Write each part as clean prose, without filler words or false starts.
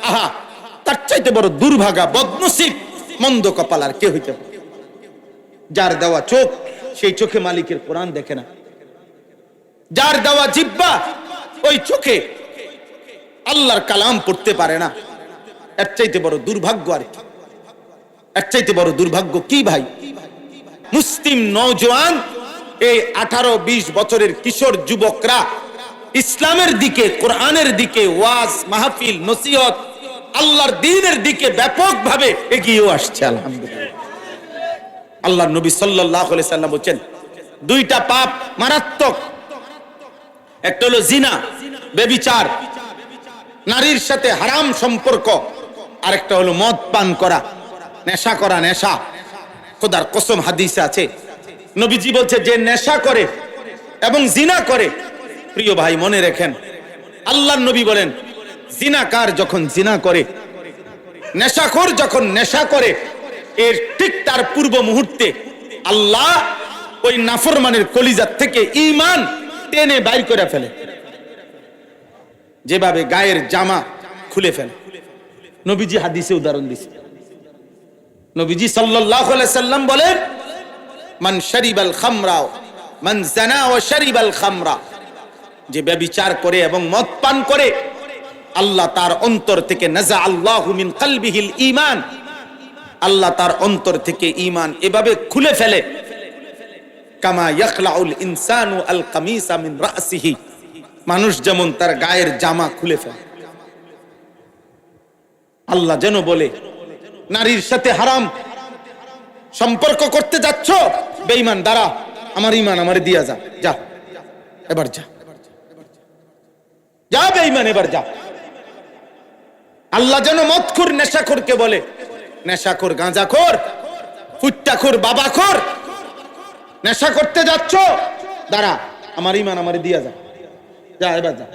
আহা, তার চাইতে বড় দুর্ভাগা, বদনসিব, মন্দ কপাল আর কে হইতে পারে? যার দেওয়া চোখ, সেই চোখে মালিকের কোরআন দেখে না। যার দেওয়া জিহ্বা, ওই চোখে আল্লাহর কালাম পড়তে পারে না। এর চাইতে বড় দুর্ভাগ্য আর কি? এর চাইতে বড় দুর্ভাগ্য কি ভাই? মুসলিম নওজোয়ান, এই 18-20 বছরের কিশোর যুবকরা ইসলামের দিকে, কোরআনের দিকে, ওয়াজ মাহফিল, নসিহত, আল্লাহর দ্বীনের দিকে ব্যাপকভাবে এগিয়ে আসছে আলহামদুলিল্লাহ। আল্লাহর নবী সাল্লাল্লাহু আলাইহি সাল্লাম বলেন, দুইটা পাপ মারাত্মক। একটা হলো জিনা, ব্যভিচার, নারীর সাথে হারাম সম্পর্ক, আরেকটা হলো মদ পান করা, নেশা করা। নেশা, খোদার কসম হাদিসে আছে, নবীজি বলছে যে নেশা করে এবং জিনা করে, প্রিয় ভাই মনে রাখেন, আল্লাহর নবী বলেন জিনাকার যখন জিনা করে, নেশাখোর যখন নেশা করে, এর ঠিক তার পূর্ব মুহূর্তে আল্লাহ ওই নাফরমানের কলিজার থেকে ঈমান টেনে বাইর করে ফেলে, যেভাবে গায়ের জামা খুলে ফেলে। নবীজি হাদিসে উদাহরণ দিয়েছে। নবীজি সাল্লাল্লাহু আলাইহি সাল্লাম বলেন, মান শারিবাল খামরা, মান জানা ওয়া শারিবাল খামরা, যে ব্যভিচার করে এবং মদ পান করে, আল্লাহ তার অন্তর থেকে নাযা আল্লাহু মিন কলবিহিল ঈমান, আল্লাহ তার অন্তর থেকে ঈমান এভাবে খুলে ফেলে, কামা ইয়াখলাউল ইনসানু আল কামিসা মিন রাসিহি, মানুষ যেমন তার গায়ের জামা খুলে ফেলে। আল্লাহ যেন বলে, নারীর সাথে হারাম সম্পর্ক করতে যাচ্ছ, বেঈমান, দাঁড়া, আমার ঈমান আমারে দিয়া যা, যা এবার যা, যা বেঈমান এবার যা। আল্লাহ যেন মদখোর, নেশাখোরকে বলে, নেশাখোর, গাঁজাখোর, ফুট্টাখোর, বাবাখোর, নেশা করতে যাচ্ছ, দাঁড়া, আমার ঈমান আমারে দিয়া যা, যা এবার যা,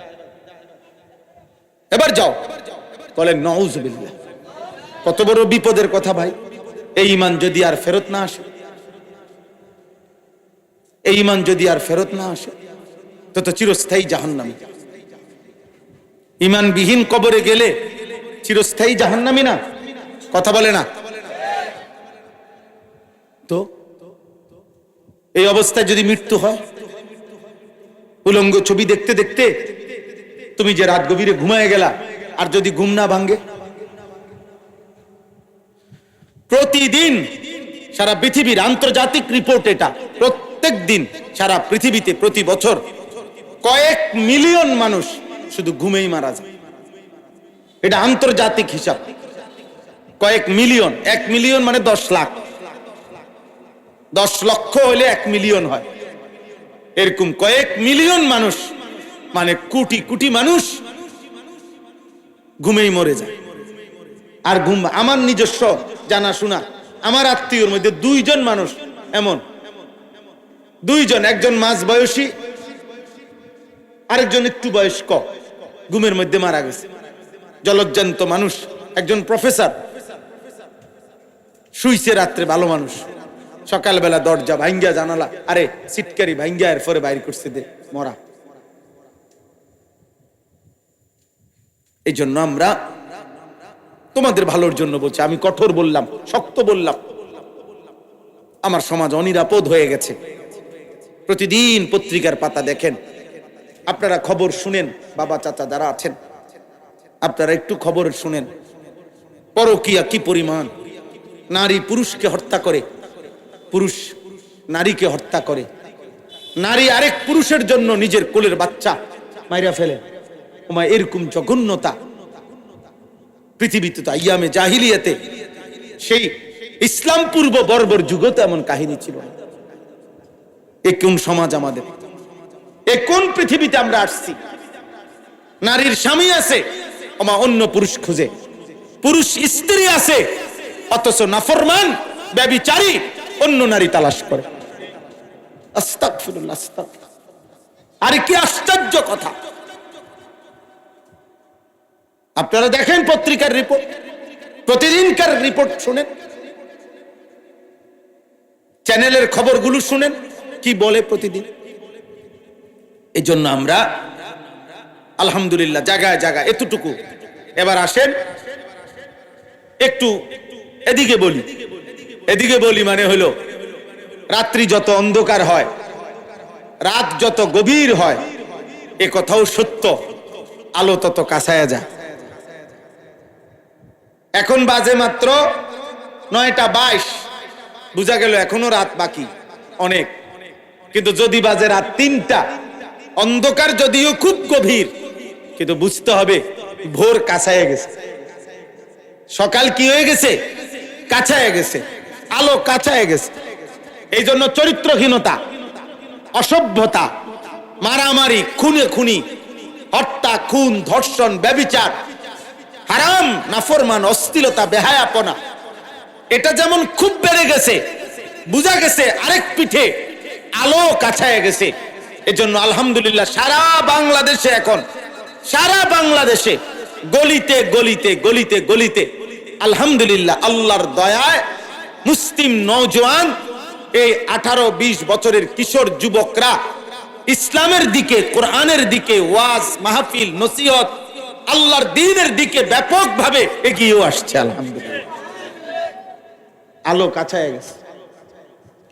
এবার যাও। বলেন নাউযুবিল্লাহ। কত বড় বিপদের কথা ভাই! এই ঈমান যদি আর ফেরত না আসে, এই ঈমান যদি আর ফেরত না আসে, তো চিরস্থায়ী জাহান্নামী। ঈমানবিহীন কবরে গেলে চিরস্থায়ী জাহান্নামী না? কথা বলে না তো? এই অবস্থায় যদি মৃত্যু হয়, উলঙ্গ ছবি দেখতে দেখতে তুমি যে রাত গভীরে ঘুমায় গেলা, আর যদি ঘুম না ভাঙ্গে, প্রতিদিন সারা পৃথিবীর আন্তর্জাতিক রিপোর্ট এটা, প্রত্যেক দিন সারা পৃথিবীতে প্রতি বছর কয়েক মিলিয়ন মানুষ শুধু ঘুমেই মারা যায়। এটা আন্তর্জাতিক হিসাব, কয়েক মিলিয়ন। 1 মিলিয়ন মানে 10 লাখ, 10 লক্ষ হলে 1 মিলিয়ন হয়। এরকম কয়েক মিলিয়ন মানুষ, মানে কোটি কোটি মানুষ ঘুমেই মরে যায়। আর ঘুম, আমার নিজস্ব জানা শোনা, আমার আত্মীয়র মধ্যে 2 জন মানুষ এমন, 2 জন, একজন মাঝ বয়সী, আরেকজন একটু বয়স্ক, ঘুমের মধ্যে মারা গেছে। জলজ্জান্ত মানুষ, একজন প্রফেসর, শুইছে রাত্রে, ভালো মানুষ, সকালবেলা দরজা ভাঙ্গা, জানালা, আরে সিটকারি ভাঙ্গা এরপরে বাইর করছে, দে মরা। এই জন্য আমরা তোমাদের ভালোর জন্য বলছি, আমি কঠোর বললাম, শক্ত বললাম। আমার সমাজ অনিরাপদ হয়ে গেছে। প্রতিদিন পত্রিকার পাতা দেখেন, আপনারা খবর শুনেন, বাবা চাচা যারা আছেন, আপনারা একটু খবর শুনেন, পরকীয়া কি পরিমাণ। নারী পুরুষকে হত্যা করে, পুরুষ নারীকে হত্যা করে, নারী আরেক পুরুষের জন্য নিজের কোলের বাচ্চা মাইরা ফেলে। ওমা, এরকম জঘন্যতা পৃথিবীতে তো আইয়ামে জাহিলিয়াতে, সেই ইসলাম পূর্ব বর্বর যুগতে এমন কাহিনী ছিল না। এ কোন সমাজ আমাদের? এ কোন পৃথিবীতে আমরা আসছি? নারীর স্বামী আছে, ওমা অন্য পুরুষ খুঁজে, পুরুষ স্ত্রী আছে, অথচ নাফরমান ব্যভিচারী অন্য নারী তালাশ করে। আস্তাগফিরুল্লাহ, আস্তাগফিরুল্লাহ। আরে কি আশ্চর্য কথা! আপনারা দেখেন পত্রিকার রিপোর্ট, প্রতিদিনকার রিপোর্ট শুনেন, চ্যানেলের খবরগুলো শুনেন, কি বলে প্রতিদিন। এই জন্য আমরা আলহামদুলিল্লাহ জায়গায় জায়গায় এতটুকু। এবার আসেন একটু এদিকে বলি মানে হলো রাত্রি যত অন্ধকার হয়, রাত যত গভীর হয়, এ কথাও সত্য, আলো তত কাছায়া যায়। এখন বাজে মাত্র 9:22, বুঝা গেল এখনো রাত বাকি অনেক। কিন্তু যদি বাজে রাত 3টা, অন্ধকার যদিও খুব গভীর, কিন্তু বুঝতে হবে ভোর কাছায় গেছে, সকাল কি হয়ে গেছে, কাছায় গেছে, আলো কাছায় গেছে। এই জন্য চরিত্রহীনতা, অসভ্যতা, মারামারি, খুনি, হত্যা, খুন, ধর্ষণ, ব্যভিচার, হারাম, নাফরমান, অশ্লীলতা, বেহায়াপনা, এটা যেমন খুব বেড়ে গেছে, বুঝা গেছে আরেক পিঠে আলো কাছায় গেছে। এজন্য আলহামদুলিল্লাহ সারা বাংলাদেশে এখন, সারা বাংলাদেশে গলিতে আলহামদুলিল্লাহ আল্লাহর দয়ায় মুসলিম নওজোয়ান, এই 18-20 বছরের কিশোর যুবকরা ইসলামের দিকে, কোরআনের দিকে, ওয়াজ মাহফিল, নসিহত, আল্লাহর দ্বীনের দিকে ব্যাপকভাবে এগিয়ে আসছে। আলহামদুলিল্লাহ আলো কাছায় গেছে।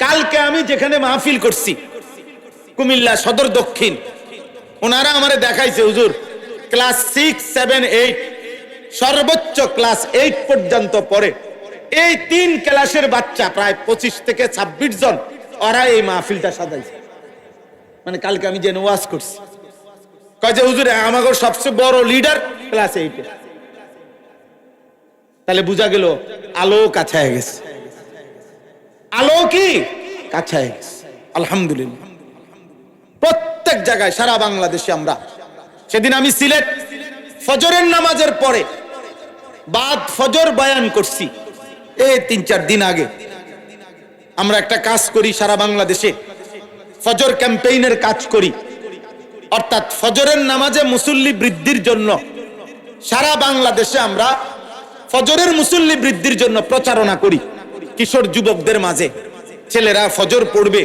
কালকে আমি যেখানে মাহফিল করছি কুমিল্লা সদর দক্ষিণ, ওনারা আমারে দেখাইছে হুজুর ক্লাস 6, 7, 8, সর্বোচ্চ ক্লাস 8 পর্যন্ত পড়ে এই 3 ক্লাসের বাচ্চা প্রায় 25 থেকে 26 জন, ওরা এই মাহফিলটা সাজাইছে। মানে কালকে আমি যে ওয়াজ করছি, কয় যে হুজুর আমাদের সবচেয়ে বড় লিডার ক্লাস 8-এ। তাহলে বুঝা গেল আলো কাছায় গেছে, আলো কি কাছায় গেছে। আলহামদুলিল্লাহ প্রত্যেক জায়গায় সারা বাংলাদেশে আমরা, সেদিন আমি সিলেট ফজরের নামাজের পরে বাদ ফজর বয়ান করছি, এই 3-4 দিন আগে। আমরা একটা কাজ করি সারা বাংলাদেশে, ফজর ক্যাম্পেইনের কাজ করি, অর্থাৎ ফজরের নামাজে মুসল্লি বৃদ্ধির জন্য সারা বাংলাদেশে আমরা ফজরের মুসল্লি বৃদ্ধির জন্য প্রচারণা করি। কিশোর যুবকদের মাঝে ছেলেরা ফজর পড়বে,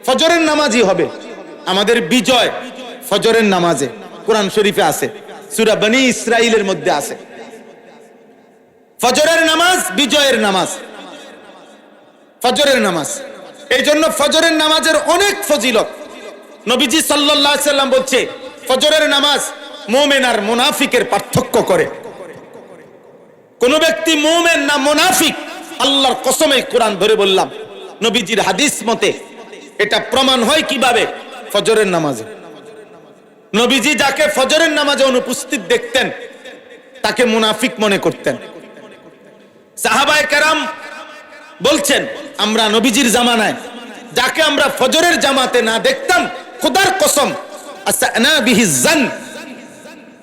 ফজরের নামাজই হবে। আমাদের বিজয় ফজরের নামাজে, কোরআন শরীফে আছে, সূরা বনী ইসরাইলের মধ্যে আছে ফজরের নামাজ বিজয়ের নামাজ, ফজরের নামাজ। এই জন্য ফজরের নামাজের অনেক ফজিলত। নবীজি সাল্লাল্লাহু আলাইহি সাল্লাম বলছে ফজরের নামাজ মুমিন আর মুনাফিকের পার্থক্য করে। কোন ব্যক্তি মুমিন না মুনাফিক, আল্লাহর কসমে কোরআন ধরে বললাম, নবীজির হাদিস মতে এটা প্রমাণ হয় কিভাবে? ফজরের নামাজে। নবীজি যাকে ফজরের নামাজে অনুপস্থিত দেখতেন তাকে মুনাফিক মনে করতেন। সাহাবায়ে কেরাম বলছেন আমরা নবীজির জামানায় যাকে আমরা ফজরের জামাতে না দেখতাম, খোদার কসম আসানা বিহি জান,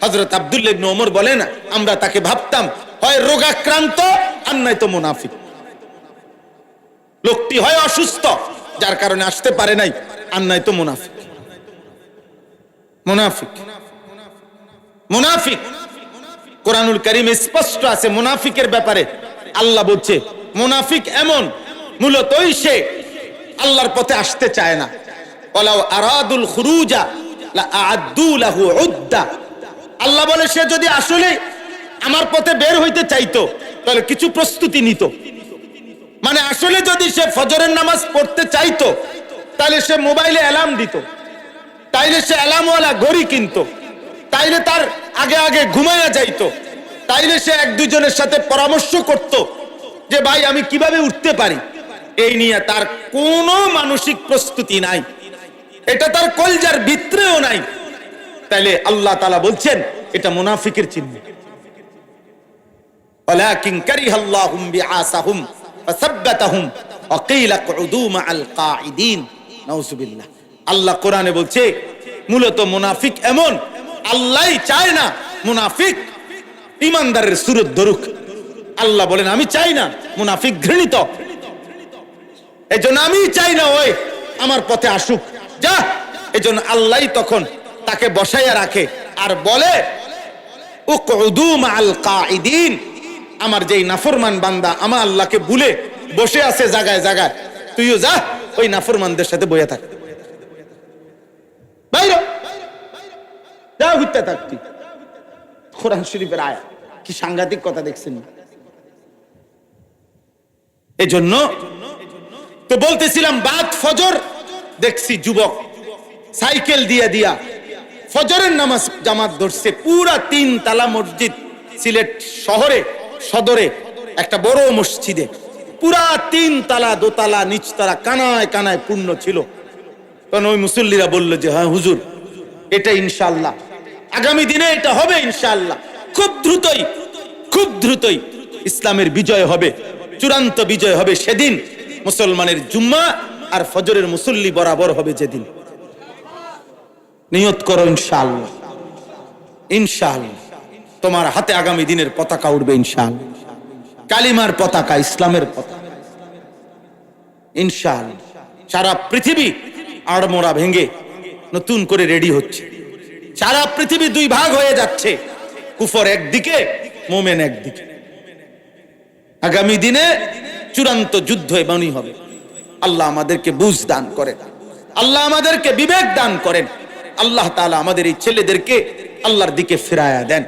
হযরত আব্দুল্লাহ ইবনে ওমর বলেন আমরা তাকে ভাবতাম হয় রোগাক্রান্ত আর নয়তো মুনাফিক। লোকটি হয় অসুস্থ যার কারণে আসতে পারে নাই, আর নয়তো মুনাফিক। মুনাফিক কোরআনুল কারীমে স্পষ্ট আছে মুনাফিকের ব্যাপারে। আল্লাহ বলছে মুনাফিক এমন, মূলতই সে আল্লাহর পথে আসতে চায় না। ওয়ালাউ আরাদুল খুরুজা লা আ'আদ্দু লাহু উদ্দা। আল্লাহ বলে সে যদি আসলে আমার পথে বের হইতে চাইতো তাহলে কিছু প্রস্তুতি নিত। মানে আসলে যদি সে ফজরের নামাজ পড়তে চাইতো তাহলে সে মোবাইলে অ্যালার্ম দিত, তাইলে সে অ্যালার্মওয়ালা ঘড়ি কিনতো, তাইলে তার আগে আগে ঘুমায়া যাইতো, তাইলে সে 1-2 জনের সাথে পরামর্শ করত যে ভাই আমি কিভাবে উঠতে পারি। এই নিয়ে তার কোনো মানসিক প্রস্তুতি নাই, এটা তার কলজার ভিতরেও নাই। তাইলে আল্লাহ তাআলা বলছেন এটা মুনাফিকের চিহ্ন। ওয়ালাকিন কারিহাল্লাহুম বিআসাহুম ফাসাব্বাতাহুম ওয়া কিলা কুউদু মাআল কাঈদিন। নাউযুবিল্লাহ। আল্লাহ কোরআনে বলছে মূলত মুনাফিক এমন, আল্লাহই চায় না মুনাফিক ইমানদারের সুরত ধরুক। আল্লাহ বলেন আমি চাই না, মুনাফিক ঘৃণিত। এজন্য আমি চাই না ওই আমার পথে আসুক, যা। এজন্য আল্লাহই তখন তাকে বসাইয়া রাখে আর বলে উকউদু মাআল কাঈদিন। আমার যেই নাফরমান বান্দা আমার আল্লাহকে ভুলে বসে আছে জায়গায় জায়গায়, তুইও যা ওই নাফরমানদের সাথে বইয়া থাক, বাইরে যা হইতে থাকতি। কোরআন শরীফের আয়াত, কি সাংঘাতিক কথা দেখছেন। এজন্য তো বলতেছিলাম, বাদ ফজর দেখছি যুবক সাইকেল দিয়া দিয়া ফজরের নামাজ জামাত ধরছে। পুরা 3 তালা মসজিদ, সিলেট শহরে সদরে একটা বড় মসজিদে পুরা 3 তালা, দোতলা, নিচতলা কানায় কানায় পূর্ণ ছিল। তখন ওই মুসল্লিরা বলল যে হ্যাঁ হুজুর, এটা ইনশাআল্লাহ আগামী দিনে এটা হবে ইনশাআল্লাহ, খুব দ্রুতই ইসলামের বিজয় হবে, চূড়ান্ত বিজয় হবে সেদিন। মুসলমানের জুম্মা আর ফজরের মুসল্লি বরাবর হবে যেদিন। নিয়ত করো ইনশাআল্লাহ, ইনশাআল্লাহ তোমার হাতে আগামী দিনের পতাকা উঠবে ইনশাআল্লাহ, কালিমার পতাকা, ইসলামের পতাকা ইনশাআল্লাহ। সারা পৃথিবী আড়মোড়া ভেঙে নতুন করে রেডি হচ্ছে। সারা পৃথিবী 2 ভাগ হয়ে যাচ্ছে, কুফর একদিকে, মোমেন একদিকে। আগামী দিনে চূড়ান্ত যুদ্ধ এমনই হবে। আল্লাহ আমাদেরকে বুঝ দান করেন, আল্লাহ আমাদেরকে বিবেক দান করেন, আল্লাহ তাআলা আমাদের এই ছেলেদেরকে আল্লাহর দিকে ফিরায়া দেন।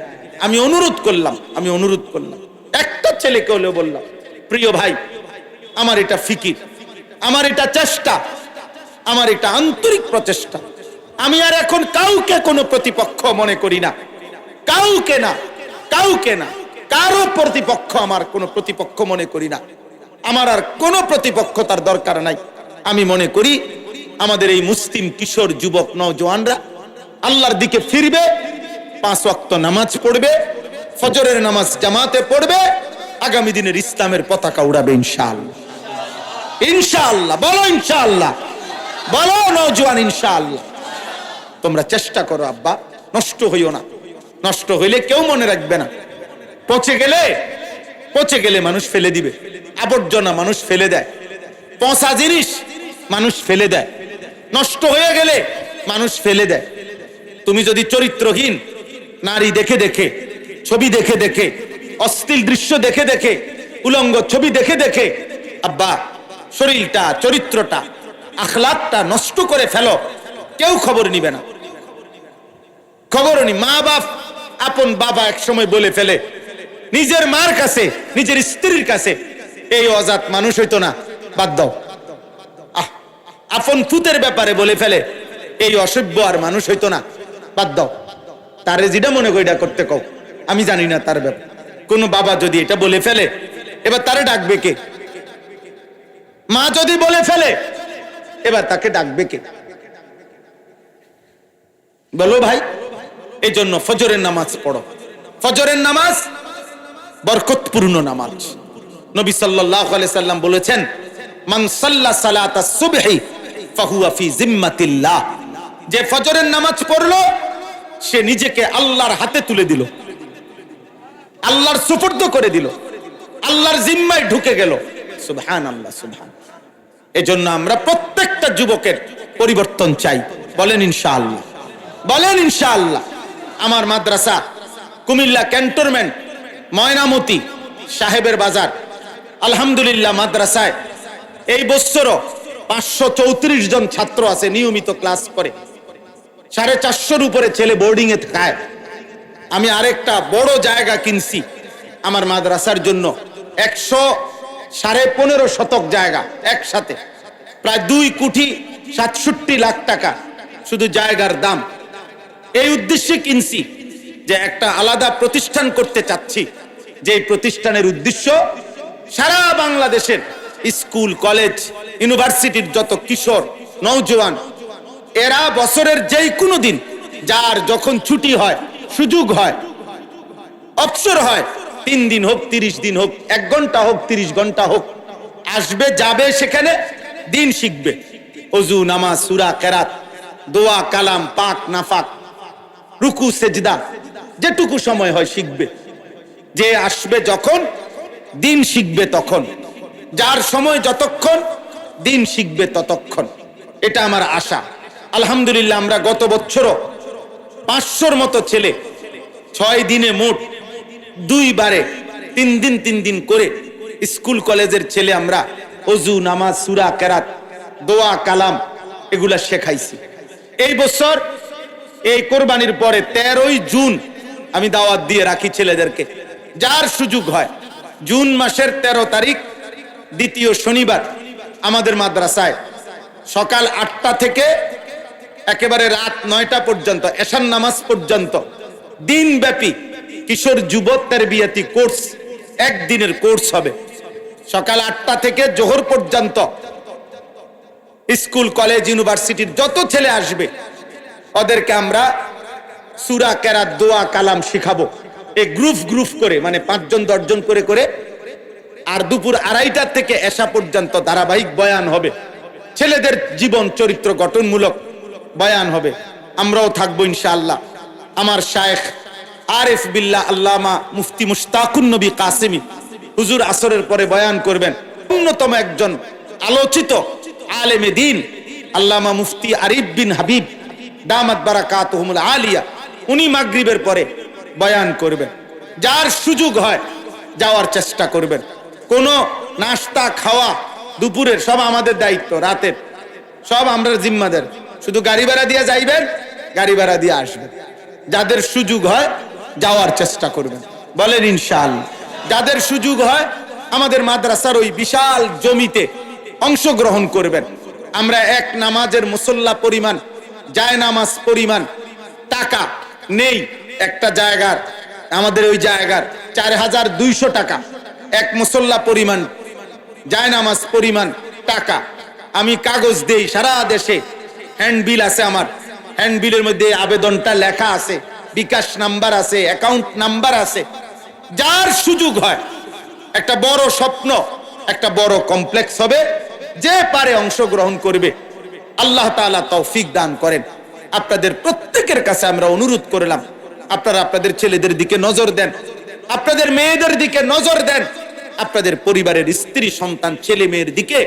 আমি অনুরোধ করলাম, একটা ছেলেকে হলেও বললাম, প্রিয় ভাই, আমার এটা ফিকির, আমার এটা চেষ্টা, আমার এটা আন্তরিক প্রচেষ্টা। আমি আর এখন কাউকে কোনো প্রতিপক্ষ মনে করি না, কাউকে না, কারো প্রতিপক্ষ আমার কোনো প্রতিপক্ষ মনে করি না। আমার আর কোনো প্রতিপক্ষতার দরকার নাই। আমি মনে করি আমাদের এই মুসলিম কিশোর যুবক নওজোয়ানরা আল্লাহর দিকে ফিরবে, 5 ওয়াক্ত নামাজ পড়বে, ফজরের নামাজ জামাতে পড়বে, আগামী দিনের ইসলামের পতাকা উড়াবে ইনশাআল্লাহ, ইনশাআল্লাহ। বলো ইনশাআল্লাহ, বলো নওজোয়ান ইনশাআল্লাহ। তোমরা চেষ্টা করো আব্বা, নষ্ট হইও না। নষ্ট হইলে কেউ মনে রাখবে না। পচে গেলে মানুষ ফেলে দিবে, আবর্জনা মানুষ ফেলে দেয়, পচা জিনিস মানুষ ফেলে দেয়, নষ্ট হয়ে গেলে মানুষ ফেলে দেয়। তুমি যদি চরিত্রহীন নারী দেখে দেখে, ছবি দেখে দেখে, অশ্লীল দৃশ্য দেখে দেখে, উলঙ্গ ছবি দেখে দেখে আব্বা শরীরটা, চরিত্রটা, আখলাকটা নষ্ট করে ফেলো, কেউ খবর নিবে না। খবর নি মা বাপ, আপন বাবা এক সময় বলে ফেলে নিজের মার কাছে, নিজের স্ত্রীর কাছে, এই অজাত মানুষ হইতো না, বাদ দাও। আপন পুতের ব্যাপারে বলে ফেলে এই অসভ্য আর মানুষ হইতো না, বাদ দাও। তারে যেটা মনে করি এটা করতে কও, আমি জানি না তার ব্যাপার। কোন বাবা যদি এটা বলে ফেলে, এবার তারে ডাকবে কে? মা যদি বলে ফেলে, এবার তাকে ডাকবে কে? বলো ভাই। এই জন্য ফজরের নামাজ পড়ো। ফজরের নামাজ বরকতপূর্ণ নামাজ। নবী সাল্লাল্লাহু আলাইহি সাল্লাম বলেছেন, মান সাল্লা সালাতাস সুবহি ফাহুয়া ফি জিম্মাতিল্লাহ। যে ফজরের নামাজ পড়লো সে নিজেকে আল্লাহর হাতে তুলে দিল, আল্লাহর সুপুর্দ করে দিল, আল্লাহর জিম্মায় ঢুকে গেল। সুবহানাল্লাহ, সুবহান। এজন্য আমরা প্রত্যেকটা যুবকের পরিবর্তন চাই। বলেন ইনশাআল্লাহ, বলেন ইনশাআল্লাহ। আমার মাদ্রাসা কুমিল্লা ক্যান্টনমেন্ট, ময়নামতি, সাহেবের বাজার, আলহামদুলিল্লাহ মাদ্রাসায় এই বছরও 534 জন ছাত্র আছে, নিয়মিত ক্লাস করে। 450 উপরে ছেলে বোর্ডিং এ থাকায়। আমি আরেকটা বড় জায়গা কিনছি আমার মাদ্রাসার জন্য, 115.5 শতক জায়গা, একসাথে প্রায় 2,67,00,000 টাকা শুধু জায়গার দাম। এই উদ্দেশ্যে কিনছি যে একটা আলাদা প্রতিষ্ঠান করতে চাচ্ছি, যে প্রতিষ্ঠানের উদ্দেশ্য সারা বাংলাদেশের স্কুল, কলেজ, ইউনিভার্সিটির যত কিশোর নওজোয়ান, এরা বছরের যেই কোনো দিন, যার যখন ছুটি হয়, সুযোগ হয়, অবসর হয়, 3 দিন হোক, 30 দিন হোক, 1 ঘন্টা হোক, 30 ঘন্টা হোক, আসবে, যাবে, সেখানে দিন শিখবে। ওযু, নামাজ, সূরা, কেরাত, দোয়া, কালাম, পাক, নাফাক, রুকু, সেজদা, যেটুকু সময় হয় শিখবে। যে আসবে যখন, দিন শিখবে তখন। যার সময় যতক্ষণ, দিন শিখবে ততক্ষণ। এটা আমার আশা। আলহামদুলিল্লাহ আমরা গত বছরও 500-র মতো ছেলে 6 দিনে মোট 2 বারে 3 দিন করে স্কুল কলেজের ছেলে আমরা ওযু, নামাজ, সূরা, কেরাত, দোয়া, কালাম এগুলা শেখাইছি। এই বছর এই কোরবানির পরে 13ই জুন আমি দাওয়াত দিয়ে রাখি ছেলেদেরকে, যার সুযোগ হয়। জুন মাসের 13 তারিখ দ্বিতীয় শনিবার আমাদের মাদ্রাসায় সকাল 8টা থেকে একেবারে রাত 9টা পর্যন্ত এশার নামাজ পর্যন্ত দিনব্যাপী কিশোর যুবক তারবিয়াতি কোর্স, একদিনের কোর্স হবে। সকাল 8টা থেকে জোহর পর্যন্ত স্কুল কলেজ ইউনিভার্সিটির যত ছেলে আসবে ওদেরকে আমরা সূরা, কেরাত, দোয়া, কালাম শিখাবো। এই গ্রুপ করে, মানে 5 জন 10 জন করে করে। আর দুপুর 2:30টা থেকে এশা পর্যন্ত ধারাবাহিক বয়ান হবে, ছেলেদের জীবন চরিত্র গঠনমূলক বয়ান হবে। আমরাও থাকবো ইনশাআল্লাহ। আমার শায়েখ আরিফ বিল্লাহ আল্লামা মুফতি মুশতাকুন নবী কাসেমি হুজুর আসরের পরে বয়ান করবেন। অন্যতম একজন আলোচিত আলেমে দ্বীন আল্লামা মুফতি আরিফ বিন হাবিব দামাত বারাকাতুহুমুল আলিয়া, উনি মাগরিবের পরে বয়ান করবেন। যার সুযোগ হয় যাওয়ার চেষ্টা করবেন। কোনো নাস্তা খাওয়া দুপুরের সব আমাদের দায়িত্ব, রাতের সব আমরা জিম্মাদার। শুধু গাড়ি ভাড়া দিয়ে যাইবেন, গাড়ি ভাড়া দিয়ে আসবেন। যাদের সুযোগ হয় যাওয়ার চেষ্টা করবেন, বলেন ইনশাআল্লাহ। যাদের সুযোগ হয় আমাদের মাদ্রাসার ওই বিশাল জমিতে অংশগ্রহণ করবেন। আমরা এক নামাজের মুসল্লা পরিমাণ, জায় নামাজ পরিমাণ টাকা নেই। একটা জায়গার, আমাদের ওই জায়গার 4200 টাকা, এক মুসল্লা পরিমাণ জায় নামাজ পরিমাণ টাকা। আমি কাগজ দেই সারা দেশে, হ্যান্ডবিল আছে আমার, হ্যান্ডবিলের মধ্যে আবেদনটা লেখা আছে, বিকাশ নাম্বার আছে, অ্যাকাউন্ট নাম্বার আছে। যার সুযোগ হয়, একটা বড় স্বপ্ন, একটা বড় কমপ্লেক্স হবে, যে পারে অংশগ্রহণ করবে। আল্লাহ তাআলা তৌফিক দান করেন। আপনাদের প্রত্যেকের কাছে আমরা অনুরোধ করলাম, আপনারা আপনাদের ছেলেদের দিকে নজর দেন, আপনাদের মেয়েদের দিকে নজর দেন, আপনাদের পরিবারের স্ত্রী সন্তান ছেলে মেয়ের দিকে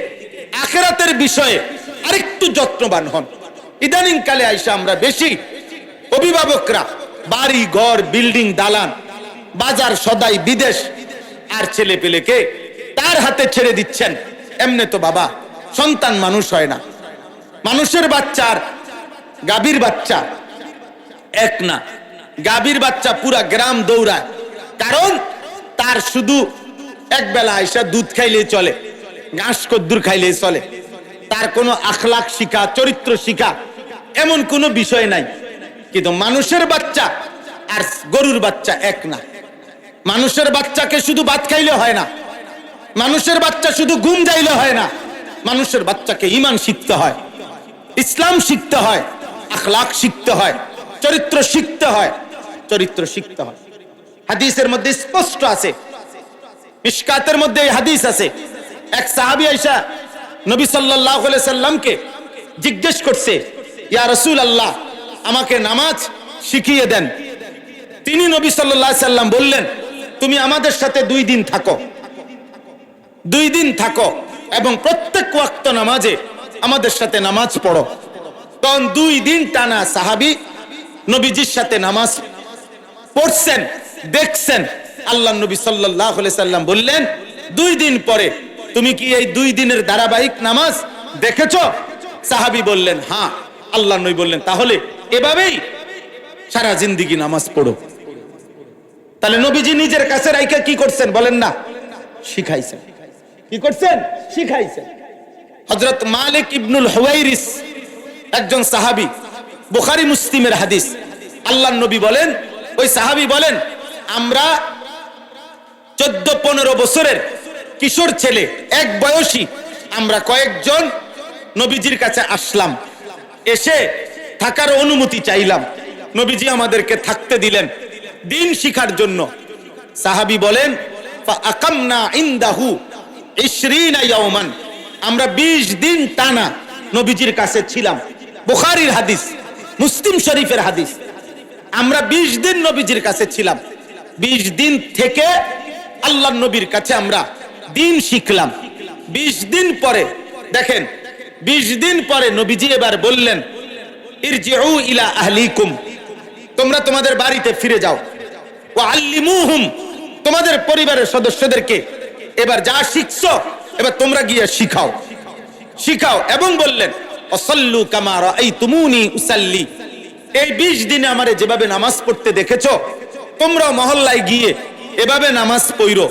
আখিরাতের বিষয়ে আরেকটু যত্নবান হন। ইদানিং কালে আইসা আমরা বেশি অভিভাবকরা বাড়ি ঘর বিল্ডিং দালান বাজার সদাই বিদেশ আর ছেলে পেলেকে তার হাতে ছেড়ে দিচ্ছেন। এমনি তো বাবা সন্তান মানুষ হয় না। মানুষের বাচ্চার গাভীর বাচ্চা এক না, গাভীর বাচ্চা পুরা গ্রাম দৌড়ায়। কারণ তার শুধু এক বেলা আইসা দুধ খাইলেই চলে, ঘাস কদ্দুর খাইলেই চলে, তার কোনো আখলাক শিখা চরিত্র শিখা এমন কোনো বিষয় নাই। কিন্তু মানুষের বাচ্চা আর গরুর বাচ্চা এক না। মানুষের বাচ্চাকে শুধু ভাত খাইলে হয় না, মানুষের বাচ্চা শুধু ঘুম যাইলে হয় না, মানুষের বাচ্চাকে ঈমান শিখতে হয়, ইসলাম শিখতে হয়, আখলাক শিখতে হয়, চরিত্র শিখতে হয়, চরিত্র শিখতে হয়। হাদিসের মধ্যে স্পষ্ট আছে, মিশকাতের মধ্যে এই হাদিস আছে। এক সাহাবী আয়েশা নবী সাল্লাল্লাহু আলাইহি সাল্লামকে জিজ্ঞেস করছে, ইয়া রাসূলুল্লাহ, আমাকে নামাজ শিখিয়ে দেন। তিনি নবী সাল্লাল্লাহু আলাইহি সাল্লাম বললেন, তুমি আমাদের সাথে 2 দিন থাকো, 2 দিন থাকো এবং প্রত্যেক ওয়াক্ত নামাজে আমাদের সাথে নামাজ পড়ো। তখন 2 দিন টানা সাহাবী নবীজির সাথে নামাজ পড়ছেন, দেখছেন। আল্লাহ নবী সাল্লাল্লাহু আলাইহি সাল্লাম বললেন, 2 দিন পরে তুমি কি এই 2 দিনের ধারাবাহিক নামাজ দেখেছো? সাহাবী বললেন হ্যাঁ। আল্লাহ নবী বললেন, তাহলে এভাবেই সারা জিন্দেগি নামাজ পড়ো। তাহলে নবীজি নিজের কাছে রাইখা কি করছেন বলেন না? শিখাইছেন। কি করছেন? শিখাইছেন। হযরত মালিক ইবনুল হুয়াইরিস একজন সাহাবী, বুখারী মুসলিমের হাদিস। আল্লাহর নবী বলেন, ওই সাহাবী বলেন, আমরা 14-15 বছরের কিশোর ছেলে, এক বয়সী, আমরা কয়েকজন নবীজির কাছে আসলাম, এসে থাকার অনুমতি চাইলাম। নবীজি আমাদেরকে থাকতে দিলেন দিন শিখার জন্য। সাহাবী বলেন, ফাআকামনা ইনদাহু 20 ইয়াওমান, আমরা 20 দিন টানা নবীজির কাছে ছিলাম। বুখারীর হাদিস, মুসলিম শরীফের হাদিস। আমরা 20 দিন নবীজির কাছে ছিলাম। 20 দিন থেকে আল্লাহর নবীর কাছে আমরা দিন শিখলাম। 20 দিন পরে দেখেন, 20 দিন পরে নবীজি এবার বললেন, ইরজিউ ইলা আহলিকুম, তোমরা তোমাদের বাড়িতে ফিরে যাও। ওয়া আল্লিমুহুম, তোমাদের পরিবারের সদস্যদেরকে এবার যা শিখছো এবার তোমরা গিয়ে শিখাও, শিখাও। এবং বললেন, ওয়াসাল্লু কামা রাআইতুমুনি উসাল্লি, এই 20 দিনে আমারে যেভাবে নামাজ পড়তে দেখেছো, তোমরাও মহল্লায় গিয়ে এভাবে নামাজ পড়ো।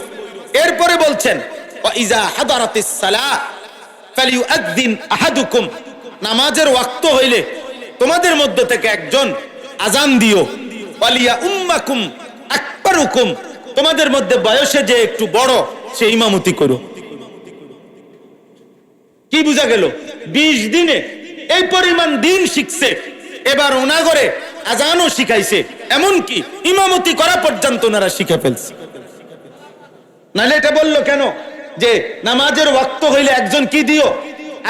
এরপরে বলছেন, ওয়া ইজা হাদারাতিস সালাহ ফালিউআযযিন আহাদুকুম, নামাজের ওয়াক্ত হইলে তোমাদের মধ্য থেকে একজন আজান দিও। ওয়ালিয়া উম্মাকুম আকবারুকুম, তোমাদের মধ্যে বয়সে যে একটু বড় সে ইমামতি করো। কি বুঝা গেল? 20 দিনে এই পরিমাণ দিন শিখছে, এবার ওনাগরে আজানও শিখাইছে, এমনকি ইমামতি করা পর্যন্ত ওনারা শিখে ফেলছে। নাহলে এটা বললো কেন যে নামাজের ওয়াক্ত হইলে একজন কি দিও?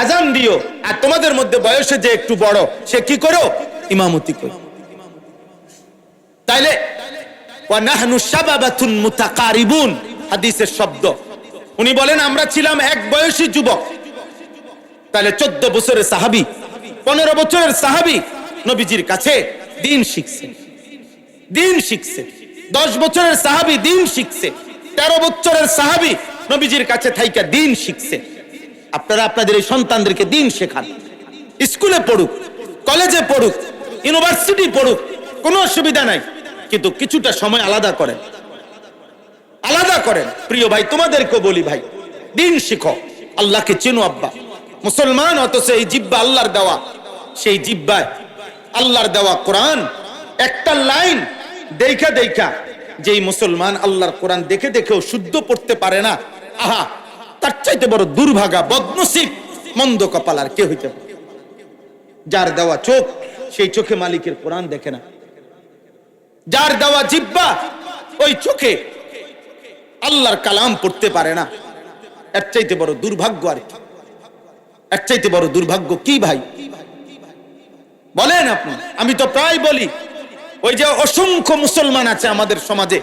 আজান দিও, আর তোমাদের মধ্যে বয়সে যে একটু বড় সে কি করো? ইমামতি করো। তাইলে ওয়া নাহনু শাবাবাতুন মুতাকারিবুন, হাদিসের শব্দ। উনি বলেন আমরা ছিলাম এক বয়সী যুবক। তাহলে 14 বছরের সাহাবী, 15 বছরের সাহাবী নবীজির কাছে দিন শিখছে, দিন শিখছে। 10 বছরের সাহাবী দিন শিখছে, 13 বছরের সাহাবী নবীজির কাছে থাইকা দিন শিখছে। আপনারা আপনাদের এই সন্তানদেরকে দিন শেখান, স্কুলে পড়ুক, কলেজে পড়ুক, ইউনিভার্সিটি পড়ুক, কোনো অসুবিধা নাই, কিন্তু কিছুটা সময় আলাদা করেন, আলাদা করেন। প্রিয় ভাই, তোমাদেরকেও বলি ভাই, দিন শিখো, আল্লাহকে চেনো। আব্বা মুসলমান, অথচ এই জিব্বা আল্লাহর দেওয়া, সেই জিব্বায় আল্লাহর দেওয়া কোরআন একটা লাইন দেখা দেখা যেই মুসলমান আল্লাহর কোরআন দেখে দেখেও শুদ্ধ পড়তে পারে না, আহা, তার চাইতে বড় দুর্ভাগা, বদনসিব, মন্দ কপাল আর কে হইতে পারে? যার দেওয়া চোখ, সেই চোখে মালিকের কোরআন দেখে না। যার দেওয়া জিব্বা, ওই চোখে আল্লাহর কালাম পড়তে পারে না। এর চাইতে বড় দুর্ভাগ্য আর কি? এর চাইতে বড় দুর্ভাগ্য কি ভাই বলেন আপনি? আমি তো প্রায় বলি, ওই যে অসংখ্য মুসলমান আছে আমাদের সমাজে,